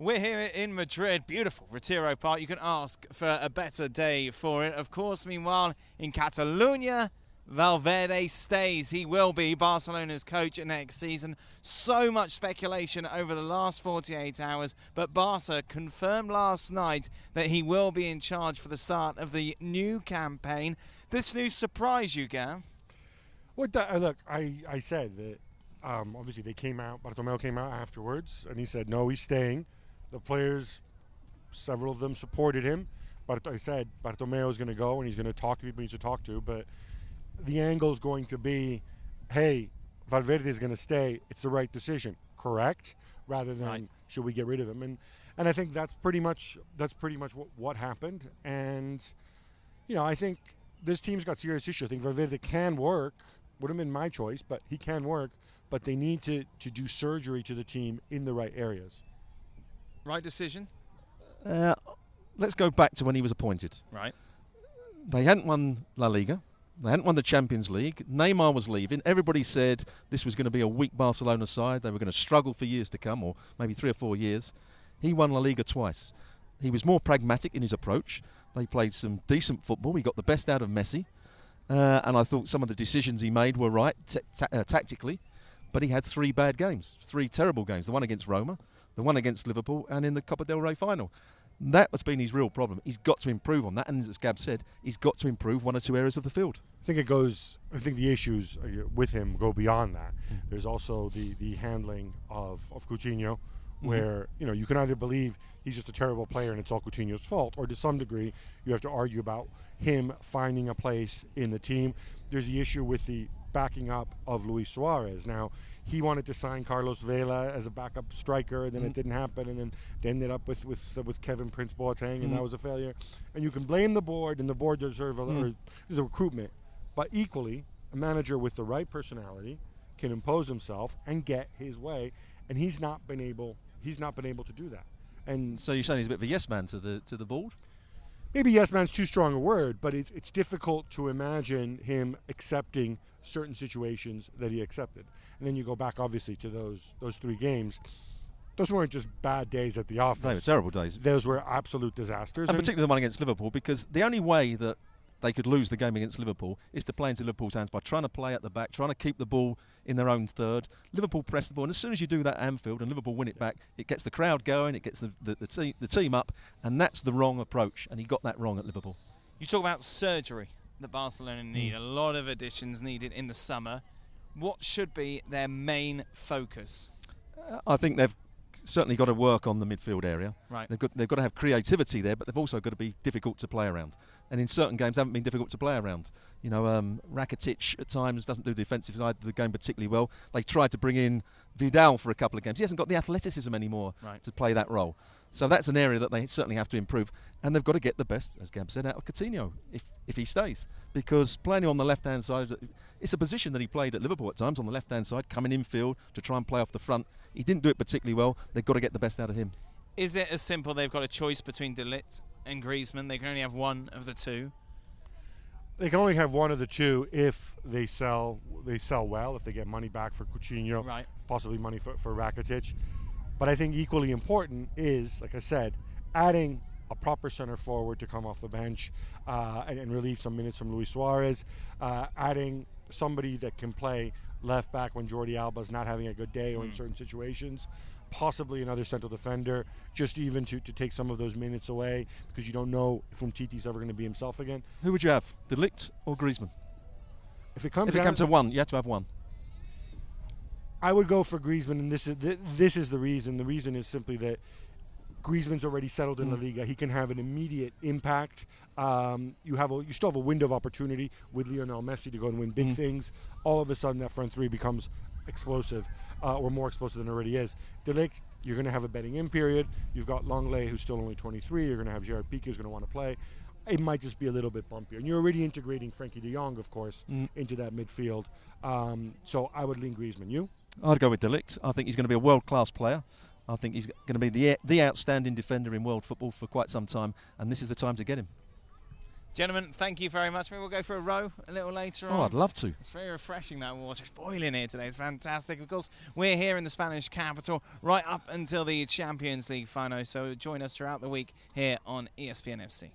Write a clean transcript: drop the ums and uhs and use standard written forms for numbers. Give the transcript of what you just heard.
We're here in Madrid, beautiful Retiro Park. You can ask for a better day for it. Of course, meanwhile, in Catalonia, Valverde stays. He will be Barcelona's coach next season. So much speculation over the last 48 hours, but Barca confirmed last night that he will be in charge for the start of the new campaign. This news surprised you, Gab? Well, look, I said that obviously Bartomeu came out afterwards, and he said, no, he's staying. The players, several of them supported him, but I said Bartomeu is going to go and he's going to talk to people he needs to talk to, but the angle is going to be, hey, Valverde is going to stay. It's the right decision, correct? Rather than should we get rid of him? And I think that's pretty much what happened. And I think this team's got serious issues. I think Valverde can work. Would have been my choice, but he can work. But they need to do surgery to the team in the right areas. Right decision? Let's go back to when he was appointed. Right. They hadn't won La Liga. They hadn't won the Champions League. Neymar was leaving. Everybody said this was going to be a weak Barcelona side. They were going to struggle for years to come, or maybe 3 or 4 years. He won La Liga twice. He was more pragmatic in his approach. They played some decent football. He got the best out of Messi. And I thought some of the decisions he made were right tactically. But he had 3 bad games, 3 terrible games. The one against Roma, the one against Liverpool, and in the Copa del Rey final. That has been his real problem. He's got to improve on that, and as Gab said, he's got to improve 1 or 2 areas of the field. I think the issues with him go beyond that. There's also the handling of Coutinho, where you can either believe he's just a terrible player and it's all Coutinho's fault, or to some degree you have to argue about him finding a place in the team. There's the issue with the backing up of Luis Suarez. Now, he wanted to sign Carlos Vela as a backup striker, and then it didn't happen, and then they ended up with Kevin Prince Boateng, and that was a failure. And you can blame the board, and the board deserves the recruitment. But equally, a manager with the right personality can impose himself and get his way, and he's not been able to do that. And so you're saying he's a bit of a yes man to the board? Maybe yes man's too strong a word, but it's difficult to imagine him accepting certain situations that he accepted. And then you go back, obviously, to those 3 games. Those weren't just bad days at the office. They were terrible days. Those were absolute disasters. And particularly the one against Liverpool, because the only way that they could lose the game against Liverpool is to play into Liverpool's hands by trying to play at the back, trying to keep the ball in their own third. Liverpool press the ball, and as soon as you do that at Anfield and Liverpool win it back, it gets the crowd going, it gets the team up, and that's the wrong approach, and he got that wrong at Liverpool. You talk about surgery that Barcelona need. A lot of additions needed in the summer. What should be their main focus? I think they've certainly got to work on the midfield area. Right. They've got to have creativity there, but they've also got to be difficult to play around. And in certain games, haven't been difficult to play around. Rakitic at times doesn't do the defensive side of the game particularly well. They tried to bring in Vidal for a couple of games. He hasn't got the athleticism anymore to play that role. So that's an area that they certainly have to improve. And they've got to get the best, as Gab said, out of Coutinho if he stays. Because playing him on the left-hand side, it's a position that he played at Liverpool at times, on the left-hand side, coming in field to try and play off the front. He didn't do it particularly well. They've got to get the best out of him. Is it as simple they've got a choice between De Ligt and Griezmann? They can only have one of the two? They can only have one of the two if they sell well, if they get money back for Coutinho, possibly money for Rakitic. But I think equally important is, like I said, adding a proper center forward to come off the bench and relieve some minutes from Luis Suarez, adding somebody that can play left back when Jordi Alba's not having a good day or in certain situations, possibly another central defender, just even to take some of those minutes away, because you don't know if Umtiti's ever going to be himself again. Who would you have, De Ligt or Griezmann? If it comes to one, you have to have one. I would go for Griezmann, and this is the reason. The reason is simply that Griezmann's already settled in La Liga. He can have an immediate impact. You still have a window of opportunity with Lionel Messi to go and win big things. All of a sudden, that front 3 becomes explosive, or more explosive than it already is. De Ligt, you're going to have a betting-in period. You've got Longley, who's still only 23. You're going to have Gerard Piqué, who's going to want to play. It might just be a little bit bumpier. And you're already integrating Frankie de Jong, of course, into that midfield. So I would lean Griezmann. You? I'd go with De Ligt. I think he's going to be a world-class player. I think he's going to be the outstanding defender in world football for quite some time, and this is the time to get him. Gentlemen, thank you very much. Maybe we'll go for a row a little later on. Oh, I'd love to. It's very refreshing, that water. It's boiling here today. It's fantastic. Of course, we're here in the Spanish capital right up until the Champions League final. So join us throughout the week here on ESPNFC.